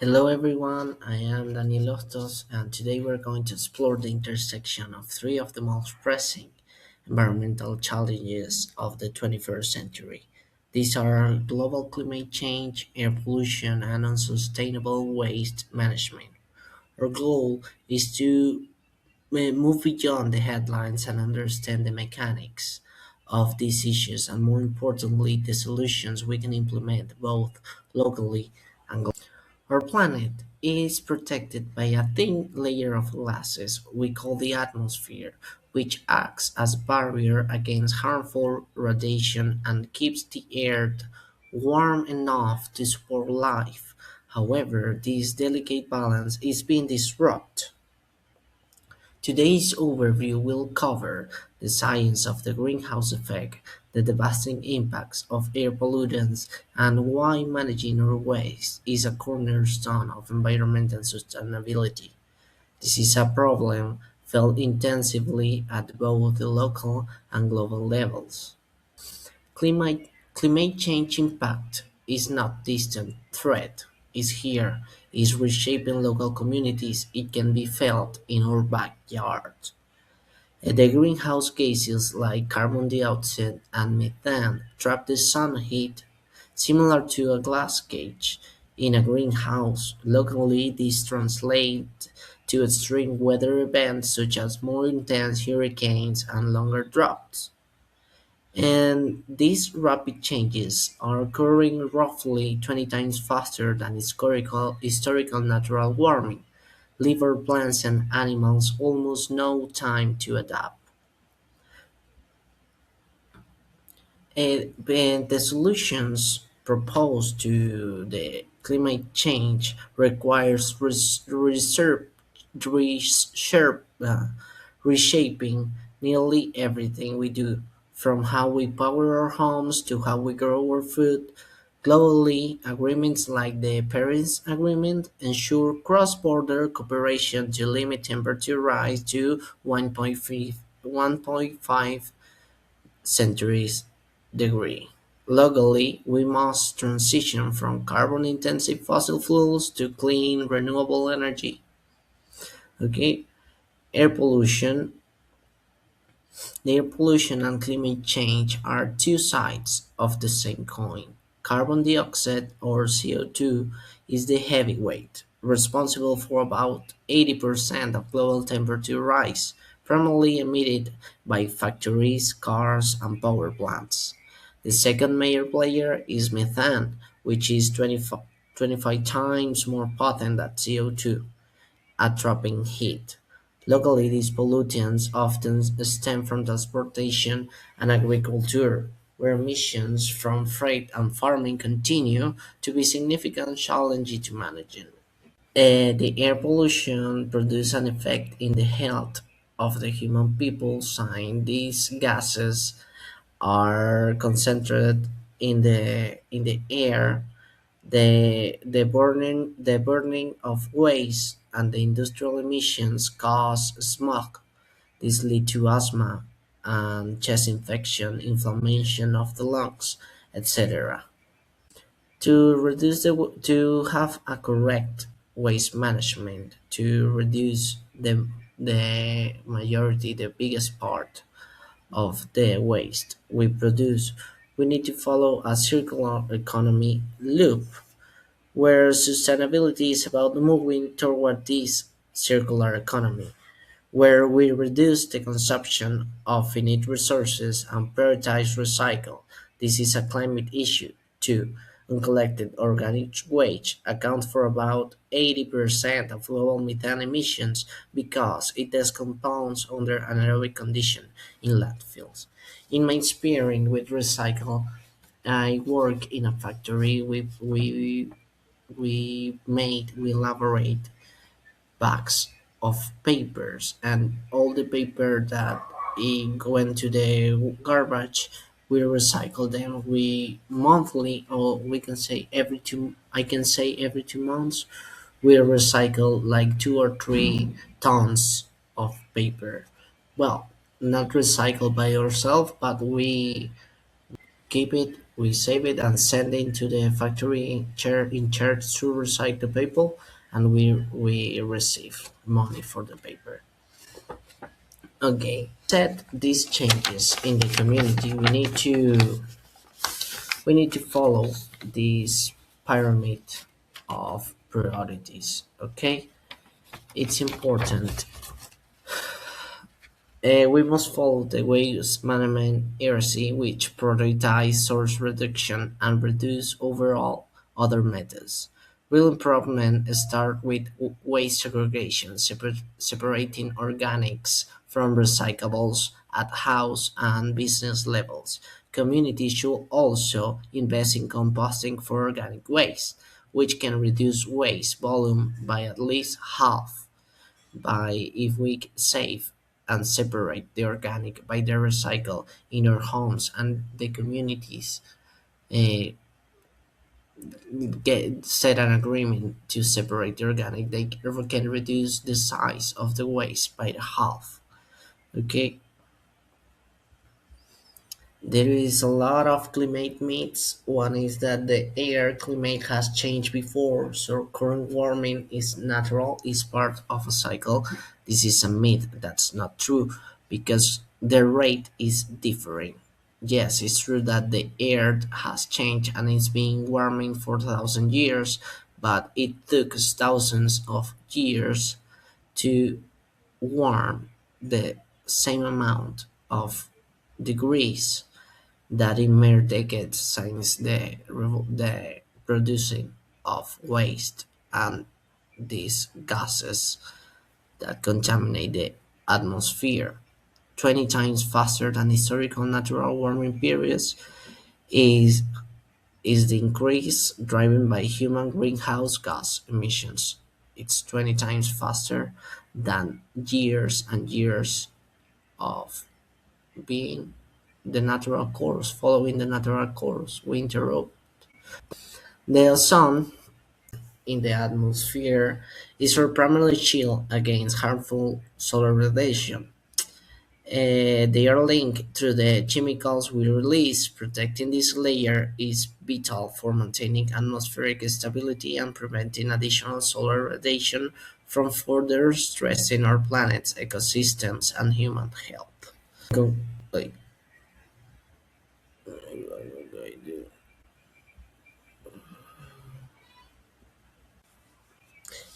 Hello everyone, I am Daniel Loftos, and today we're going to explore the intersection of three of the most pressing environmental challenges of the 21st century. These are global climate change, air pollution, and unsustainable waste management. Our goal is to move beyond the headlines and understand the mechanics of these issues, and more importantly, the solutions we can implement both locally and globally. Our planet is protected by a thin layer of gases we call the atmosphere, which acts as barrier against harmful radiation and keeps the earth warm enough to support life. However, this delicate balance is being disrupted. Today's overview will cover the science of the greenhouse effect, the devastating impacts of air pollutants, and why managing our waste is a cornerstone of environmental sustainability. This is a problem felt intensively at both the local and global levels. Climate change impact is not distant threat, is here, is reshaping local communities. It can be felt in our backyard. The greenhouse gases like carbon dioxide and methane trap the sun heat, similar to a glass cage in a greenhouse. Locally, this translates to extreme weather events such as more intense hurricanes and longer droughts. And these rapid changes are occurring roughly 20 times faster than historical natural warming, leaving plants and animals almost no time to adapt. And the solutions proposed to the climate change requires reshape, uh, reshaping nearly everything we do, from how we power our homes to how we grow our food. Globally, agreements like the Paris Agreement ensure cross-border cooperation to limit temperature rise to 1.5 centuries degree. Locally, we must transition from carbon-intensive fossil fuels to clean, renewable energy. Okay, air pollution. The air pollution and climate change are two sides of the same coin. Carbon dioxide, or CO2, is the heavyweight, responsible for about 80% of global temperature rise, primarily emitted by factories, cars, and power plants. The second major player is methane, which is 25 times more potent than CO2 at trapping heat. Locally, these pollutants often stem from transportation and agriculture, where emissions from freight and farming continue to be significant challenges to manage. The air pollution produces an effect in the health of the human people, since these gases are concentrated in the air. The burning of waste and the industrial emissions cause smog. This lead to asthma and chest infection, inflammation of the lungs, etc. To have a correct waste management, to reduce the biggest part of the waste we produce, we need to follow a circular economy loop where sustainability is about moving toward this circular economy, where we reduce the consumption of finite resources and prioritize recycle. This is a climate issue, too. Uncollected organic waste accounts for about 80% of global methane emissions because it decomposes under anaerobic conditions in landfills. In my experience with recycle, I work in a factory. We elaborate bags of papers, and all the paper that it went to the garbage, we recycle them. We monthly, or we can say every two, I can say every 2 months, we recycle like 2 or 3 tons of paper. Well, not recycle by ourselves, but we keep it We save it and send it to the factory in charge to recycle paper, and we receive money for the paper. Okay, set these changes in the community. We need to follow this pyramid of priorities. Okay, it's important. We must follow the waste management hierarchy, which prioritize source reduction and reduce overall other methods. Real improvement start with waste segregation, separating organics from recyclables at house and business levels. Communities should also invest in composting for organic waste, which can reduce waste volume by at least half by if we save and separate the organic by the recycle in our homes and the communities uh, get set an agreement to separate the organic, they can reduce the size of the waste by half. Okay, there is a lot of climate myths. One is that the air climate has changed before, so current warming is natural, is part of a cycle. This is a myth. That's not true because the rate is different. Yes, it's true that the air has changed and it's been warming for 1,000 years, but it took thousands of years to warm the same amount of degrees that in mere decades since the producing of waste and these gases that contaminate the atmosphere 20 times faster than historical natural warming periods is is the increase driven by human greenhouse gas emissions. It's 20 times faster than years and years of being the natural course, following the natural course we interrupt. The ozone in the atmosphere is primarily shield against harmful solar radiation. They are linked through the chemicals we release. Protecting this layer is vital for maintaining atmospheric stability and preventing additional solar radiation from further stressing our planet's ecosystems and human health. Go, like,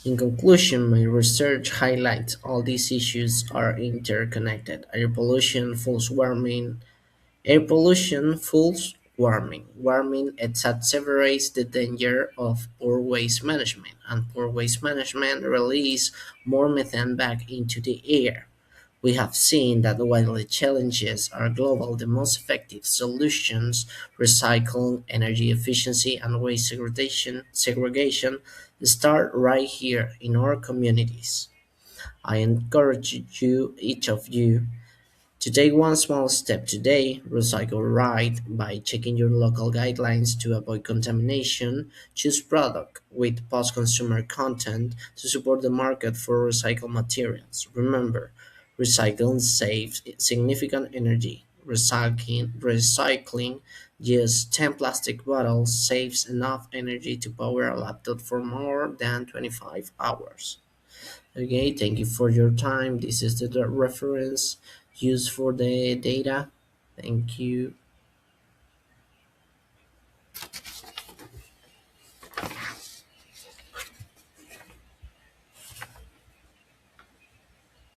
In conclusion, my research highlights all these issues are interconnected. Air pollution fuels warming. Warming exacerbates the danger of poor waste management, and poor waste management release more methane back into the air. We have seen that while the challenges are global, the most effective solutions, recycling, energy efficiency, and waste segregation start right here in our communities. I encourage each of you, to take one small step today. Recycle right by checking your local guidelines to avoid contamination. Choose product with post-consumer content to support the market for recycled materials. Remember, recycling saves significant energy. Recycling just 10 plastic bottles saves enough energy to power a laptop for more than 25 hours. Okay, thank you for your time. This is the reference used for the data. Thank you.